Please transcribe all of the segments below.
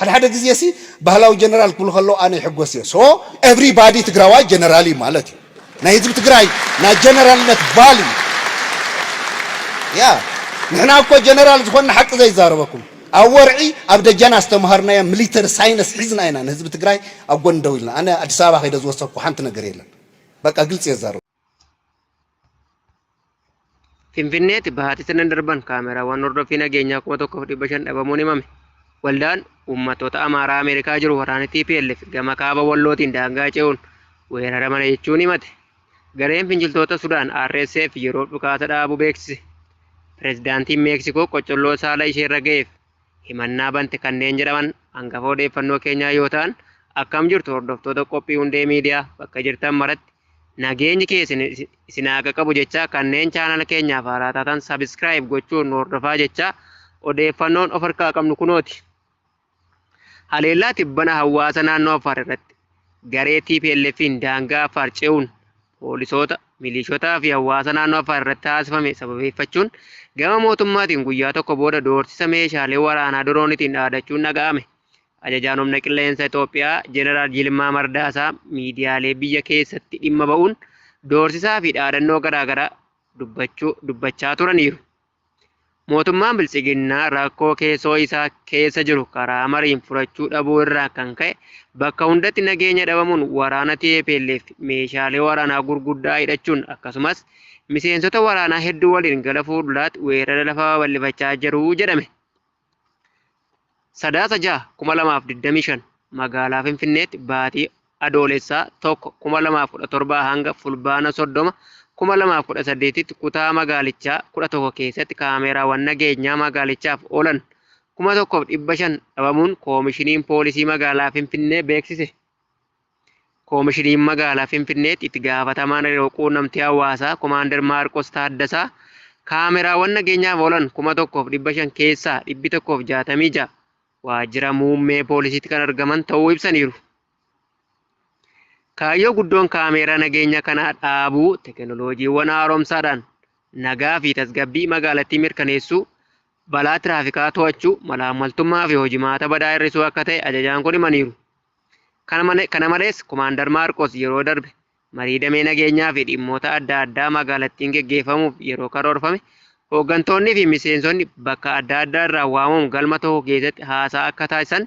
حدا جزيسي بهلاو جنرال كل خلو أنا يحجوسي so everybody تقرأوا جنرالي مالتي نا يجب تقرأي نا جنرال نتبالي يا نحن أكو جنرال زخون حق زي زاربكم أورعي أبدا جانا استمهرنا يا مليتر ساينس حزنا هنا نهزب تقرأي أقول دويلنا أنا أدسابة هيدا زوسك وحنتنا قريلا بقى قلت يا زارو Finfinneetti bahaati sanan darban kaameraawwan hordofii nageenyaa 1,500 dhabamuun himame. Waldaan uummattoota Amaaraa Ameerikaa jiru waraana TPLF gama kaaba Wallootiin daangaa ce'uun weeraraman jechuun himate. Gareen finciltoota Sudaan RSF yeroo dhukaasa dhaabuu beeksise. Pireezidaantiin Meeksikoo qocolloo saala isheerra ga'eef himannaa bante kanneen jedhaman hangafa odeeffannoo keenyaa yoo ta'an akkam jirtu hordoftoota qophii hundee miidiyaa bakka jirtan maratti nageenyi keessan isin haa qabu jecha kanneen chaanala keenyaaf haaraa taatan sabiskiraayib gochuun hordofaa jecha odeeffannoon of harkaa qabnu kunooti. Haleellaa tibbana hawaasa naannoo Affaar irratti garee TPLF'n daangaa Affaar ce'uun poolisoota, milishotaa fi hawaasa naannoo Affaar irratti taasifame sababeeffachuun gama mootummaatiin guyyaa tokko booda doorsisa meeshaalee waraanaa diroonitiin dhaadachuun dhaga'ame. Ajajaan humna qilleensa Itoophiyaa Jeneraal Yilmaa Mardaasaa miidiyaalee biyya keessatti dhimma ba'uun doorsisaa fi dhaadannoo garaagaraa dubbachaa turaniiru. Mootummaan Biltsiginnaa rakkoo keessoo isaa keessa jiru karaa mariin furachuu dhabuu irraa kan ka'e bakka hundatti nageenya dhabamuun waraana TPLF meeshaalee waraanaa gurguddaa hidhachuun akkasumas miseensota waraanaa hedduu waliin gara fuulduraatti weerara lafaa bal'ifachaa jiru jedhame. Sadaasa 6,2025 magaalaa Finfinneetti baatii adoolessaa 1,2017 hanga fulbaana 30 2018tti kutaa magaalichaa 11 keessatti kaameraawwan nageenyaa magaalichaaf oolan 1,500 dhabamuun koomishiniin poolisii magaalaa Finfinnee beeksise. Koomishiniin magaalaa Finfinneetti itti gaafatamaan yeroo quunnamtii hawaasaa Komaander Maarqos Taaddasaa kaameraawwan nageenyaaf oolan 1,500 keessaa 166 waajjira muummee poolisiitti kan argaman ta'uu ibsaniiru. Kaayyoo guddoon kaameraa nageenya kanaa dhaabuu teekinooloojiiwwan haaromsaadhaan nagaa fi tasgabbii magaalattii mirkaneessuu, balaa tiraafikaa to'achuu, malaammaltummaa fi hojimaata badaa hir'isuu akka ta'e ajajaan kun himaniiru. Kana malees Komaander Maarqos yeroo darbe marii damee nageenyaa fi dhimmoota adda addaa magaalattiin geggeeffamuuf yeroo karoorfame hooggantoonni fi miseensonni bakka adda addaa irraa waamamu galma tokko keessatti haasaa akka taasisan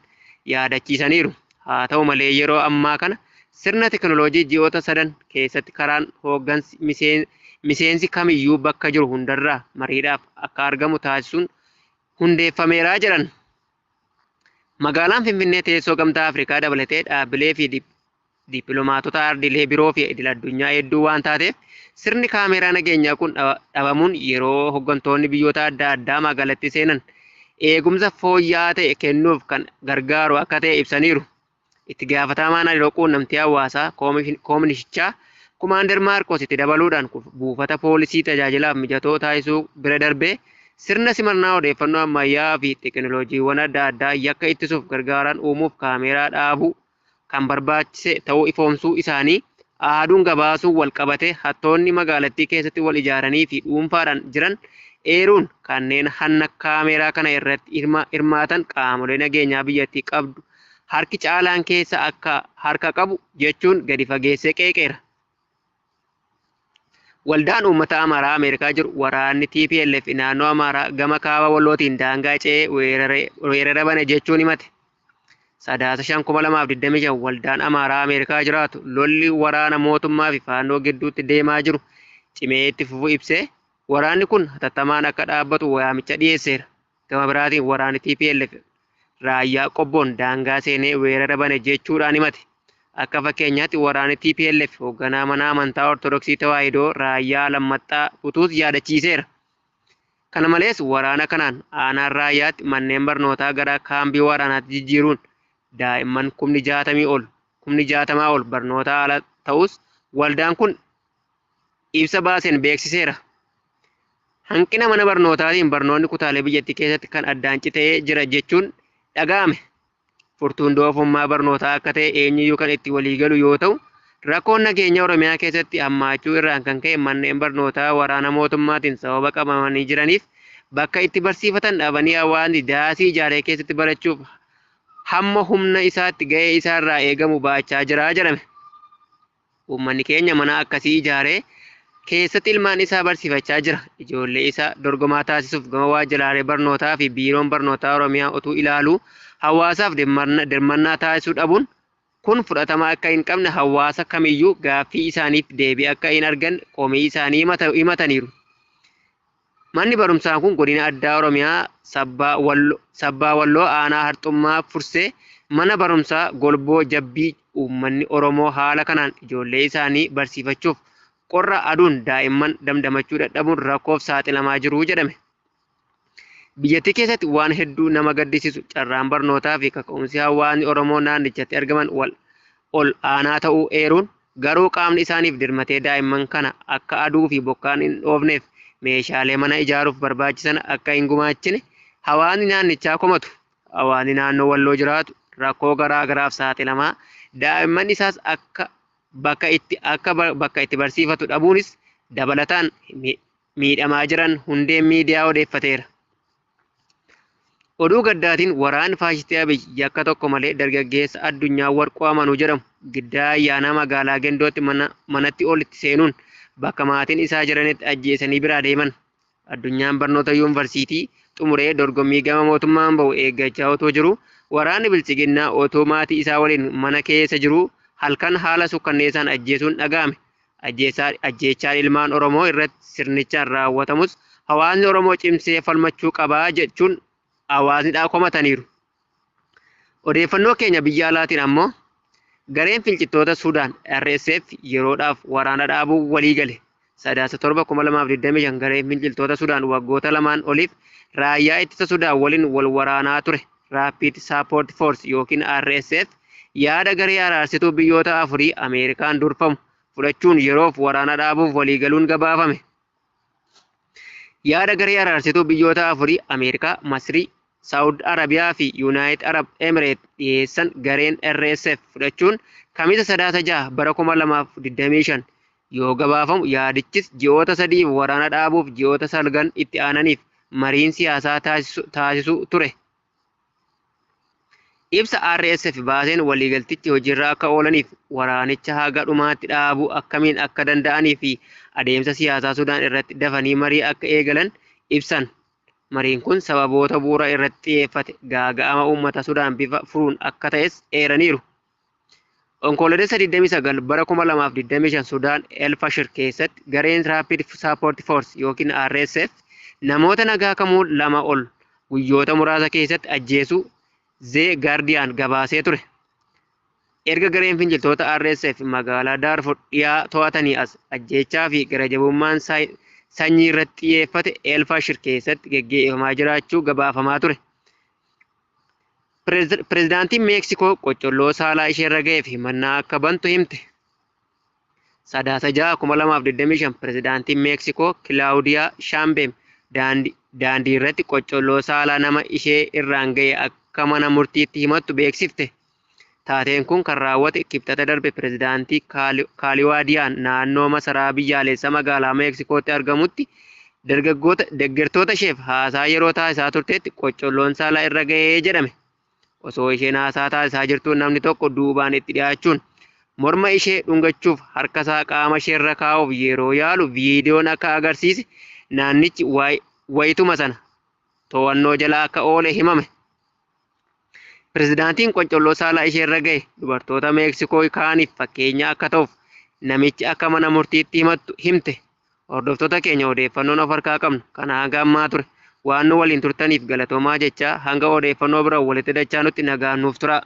yaadachiisaniiru. Haa ta'u malee yeroo ammaa kana sirna teekinooloojii ji'oota 3 keessatti karaan hooggansi miseensi kamiyyuu bakka jiru hundarraa mariidhaaf akka argamu taasisuun hundeeffameera jedhan. Magaalaan Finfinnee teessoo gamtaa Afrikaa dabalatee dhaabbilee fi dippiloomaatota ardiilee biroo fi idil addunyaa hedduu waan taateef sirni kaameraa nageenyaa kun dhabamuun yeroo hooggantoonni biyyoota adda addaa magaalattii seenan eegumsa fooyya'aa ta'e kennuuf kan gargaaru akka ta'e ibsaniiru. Itti gaafatamaan hariiroo quunnamtii hawaasaa koominishichaa Komaander Maarqos itti dabaluudhaan buufata poolisii tajaajilaaf mijatoo taasisuu bira darbee sirna simannaa odeeffannoo ammayyaa fi teekinooloojiiwwan adda addaa yakka ittisuuf gargaaran uumuuf kaameraa dhaabuu kan barbaachise ta'uu ifoomsuu isaanii aaduun gabaasuun wal qabate hattoonni magaalattii keessatti wal ijaaranii fi dhuunfaadhaan jiran eeruun kanneen hanna kaameraa kana irratti hirmaatan qaamolee nageenyaa biyyattii qabdu harki caalaan keessa akka harka qabu jechuun gadi fageessee qeeqeera. Waldaan uummata Amaaraa Ameerikaa jiru waraanni TPLF naannoo Amaaraa gama kaaba Wallootiin daangaa ce'ee weerara bane jechuun himate. Sadaasa 5,2025 waldaan Amaaraa Ameerikaa jiraatu lolli waraana mootummaa fi faannoo gidduutti deemaa jiru cimee itti fufuu ibsee waraanni kun hatattamaan akka dhaabbatu waamicha dhiyeesseera. Gama biraatiin waraanni TPLF raayyaa qobboon daangaa seenee weerara bane jechuudhaan himate. Akka fakkeenyaatti waraanni TPLF hoogganaa mana amantaa Ortodoksii Tawaahidoo raayyaa lammaxxaa kutuus yaadachiiseera. Kana malees waraana kanaan aanaan raayyaatti manneen barnootaa gara kaambii waraanaatti jijjiiruun daa'imman 60 ol barnoota ala ta'us waldaan kun ibsa baaseen beeksiseera. Hanqina mana barnootaatiin barnoonni kutaalee biyyattii keessatti kan addaan citee jira jechuun dhaga'ame. Furtuun doofummaa barnootaa akka ta'e eenyuyyuu kan itti walii galu yoo ta'u, rakkoon nageenya Oromiyaa keessatti hammaachuu irraan kan ka'e manneen barnootaa waraana mootummaatiin sababa qabamanii jiraniif bakka itti barsiifatan dhabanii hawaasni daasii ijaaree keessatti barachuuf hamma humna isaatti ga'ee isaarraa eegamu baachaa jira jedhame. Uummanni keenya mana akkasii ijaaree keessatti ilmaan isaa barsiifachaa jira. Ijoollee isaa dorgomaa taasisuuf gama waajjiraalee barnootaa fi biiroon barnootaa Oromiyaa utuu ilaaluu hawaasaaf dirmannaa taasisuu dhabuun kun fudhatama akka hin qabne hawaasa kamiyyuu gaaffii isaaniif deebii akka hin arganne komii isaanii himataniiru. Manni barumsaa kun godina addaa Oromiyaa sabbaa walloo aanaa harxummaa fursee mana barumsaa golboo jabbii uummanni Oromoo haala kanaan ijoollee isaanii barsiifachuuf qorra aduun daa'imman damdamachuu dadhabuun rakkoof saaxilamaa jiru jedhame. Biyyattii keessatti waan hedduu nama gaddisiisu carraan barnootaa fi kaka'umsi hawaasni Oromoo naannichatti argaman ol aanaa ta'uu eeruun garuu qaamni isaaniif dirmatee daa'imman kana akka aduu fi bokkaan hin dhoofneef meeshaalee mana ijaaruuf barbaachisan akka hin gumaachine hawaasni naannichaa komatu. Hawaasni naannoo walloo jiraatu rakkoo garaa garaaf saaxilamaa daa'imman isaas akka bakka itti barsiifatu dhabuunis dabalataan miidhamaa jiran hundeen miidiyaa odeeffateera. Oduu gaddaatiin waraanni faashistii Abiyyi yakka tokko malee dargaggeessa addunyaa warquu amanuu jedhamu giddaa ayyaanaa magaalaa Gendootti manatti olitti seenuun bakka maatiin isaa jiranitti ajjeesanii biraa deeman. Addunyaan barnoota yuunivarsiitii xumuree dorgommii gama mootummaan bahu eeggachaa otoo jiru waraanni bilchiginnaa otoo maatii isaa waliin mana keessa jiru halkan haala sukkanneessaan ajjeesuun dhaga'ame. Ajjeechaan ilmaan Oromoo irratti sirnichaan raawwatamus hawaasni Oromoo cimsee falmachuu qabaa jechuun hawaasnidhaa komataniiru. Odeeffannoo keenya biyya alaatiin ammoo gareen finciltoota Sudaan RSF yeroodhaaf waraana dhaabuu walii gale. Sadaasa 7/2025 gareen finciltoota Sudaan waggoota lamaan oliif raayyaa ittisa Sudaan waliin wal waraanaa ture Rapid Support Force yookiin RSF yaada garee araarsituu biyyoota afurii Ameerikaan durfamu fudhachuun yeroof waraana dhaabuuf waliigaluun gabaafame. Yaada garee araarsituu biyyoota afurii Ameerikaa, Masrii, Saawud Arabiyaa fi Yuunaayitid Arab Emireet dhiyeessan gareen RSF fudhachuun kamisa sadaasa 6/2025 yoo gabaafamu yaadichis ji'oota 3 waraana dhaabuuf ji'oota 9 itti aananiif mariin siyaasaa taasisuu ture. Ibsa RSF baaseen waliigaltichi hojiirra akka oolaniif waraanicha haga dhumaatti dhaabuu akkamiin akka danda'anii fi adeemsa siyaasaa Sudaan irratti dafanii marii akka eegalan ibsan. Mariin kun sababoota bu'uura irratti xiyyeeffate gaaga'ama uummata Sudaan bifa furuun akka ta'es eeraniiru. Onkololeessa 29/2025 Sudaan El Fashir keessatti gareen Rapid Support Force yookiin RSF namoota nagaa kamuu 2 ol guyyoota muraasa keessatti ajjeesuu The Guardian gabaasee ture. Erga gareen finciltoota RSF magaalaa Darfur dhiyaa to'atanii as ajjeechaa fi garajabummaan sanyii irratti xiyyeeffate El Fashir keessatti geggeeffamaa jiraachuu gabaafamaa ture. Pireezidaantiin Meeksikoo qocolloo saalaa isheerra ga'eef himannaa akka bantu himte. Sadaasa 6/2025 pireezidaantiin Meeksikoo Kilaawudiyaa Shaambeem daandii irratti qocolloo saalaa nama ishee irraan ga'e akka mana murtiitti himattu beeksifte. Taateen kun kan raawwate kibxata darbe pireezidaantii Kaaliwaadiyaan naannoo masaraa biyyaalessa magaalaa Meeksikootti argamutti deeggartoota isheef haasaa yeroo taasisaa turteetti qocolloon saalaa irra ga'ee jedhame. Osoo isheen haasaa taasisaa jirtu namni tokko duubaan itti dhiyaachuun morma ishee dhungachuuf harkasaa qaama isheerra kaa'uuf yeroo yaalu viidiyoon akka agarsiise naannichi wayituma sana to'annoo jala akka oole himame. Pireezidaantiin qocolloo saalaa isheerra ga'e dubartoota Meeksikoo kaaniif fakkeenya akka ta'uuf namichi akka mana murtiitti himattu himte. Hordoftoota keenya odeeffannoon of harkaa qabnu kana hanga ammaa ture. Waan nu waliin turtaniif galatoomaa jechaa hanga odeeffannoo biraan walitti dachaa nutti nagaan nuuf tura.